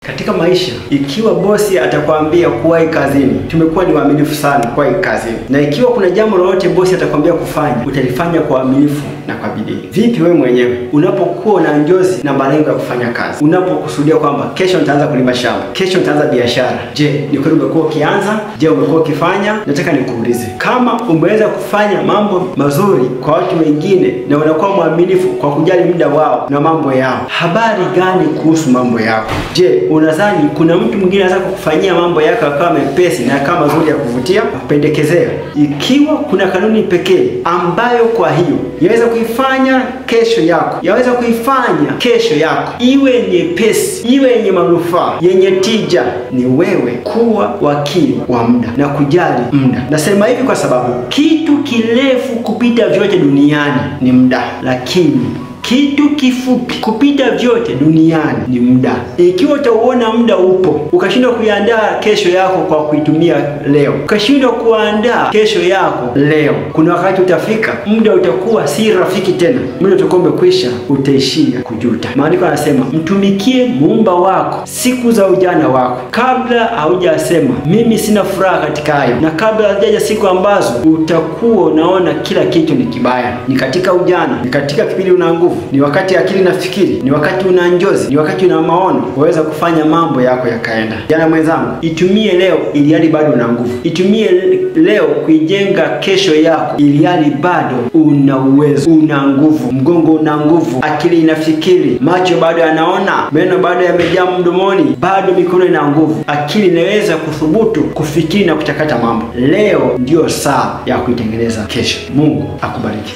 Katika maisha, ikiwa bosi atakwambia kuwahi kazini, tumekuwa ni waaminifu sana kuwahi kazini. Na ikiwa kuna jambo lolote bosi atakwambia kufanya, utalifanya kwa uaminifu na kwa bidii. Vipi wewe mwenyewe unapokuwa na njozi na malengo ya kufanya kazi? Unapokusudia kwamba kesho nitaanza kulima shamba, kesho nitaanza biashara. Je, ni kweli umekuwa ukianza? Je, umekuwa ukifanya? Nataka nikuulize. Kama umeweza kufanya mambo mazuri kwa watu wengine na unakuwa mwaminifu kwa kujali muda wao na mambo yao, habari gani kuhusu mambo yako? Je, unadhani kuna mtu mwingine anaweza kukufanyia mambo yako yakawa mepesi na kama mazuri ya kuvutia na kupendekezea? Ikiwa kuna kanuni pekee ambayo kwa hiyo yaweza kuifanya kesho yako iwe nyepesi, iwe yenye manufaa, yenye tija, ni wewe kuwa wakili wa muda na kujali muda. Nasema hivi kwa sababu kitu kirefu kupita vyote duniani ni muda, lakini kitu kifupi kupita vyote duniani ni muda. Ikiwa utauona muda upo, ukashindwa kuiandaa kesho yako kwa kuitumia leo, ukashindwa kuandaa kesho yako leo, kuna wakati utafika muda utakuwa si rafiki tena, muda utakuwa umekwisha, utaishia kujuta. Maandiko yanasema mtumikie muumba wako siku za ujana wako, kabla haujasema mimi sina furaha katika hayo, na kabla hajaja siku ambazo utakuwa unaona kila kitu ni kibaya. Ni katika ujana, ni katika kipindi una nguvu, ni wakati akili nafikiri, ni wakati una njozi, ni wakati una maono, waweza kufanya mambo yako yakaenda. Jana mwenzangu, itumie leo ili hali bado una nguvu. Itumie leo kuijenga kesho yako ili hali bado una uwezo, una nguvu, mgongo una nguvu, akili inafikiri, macho bado yanaona, meno bado yamejaa mdomoni, bado mikono ina nguvu, akili inaweza kuthubutu kufikiri na kuchakata mambo. Leo ndio saa ya kuitengeneza kesho. Mungu akubariki.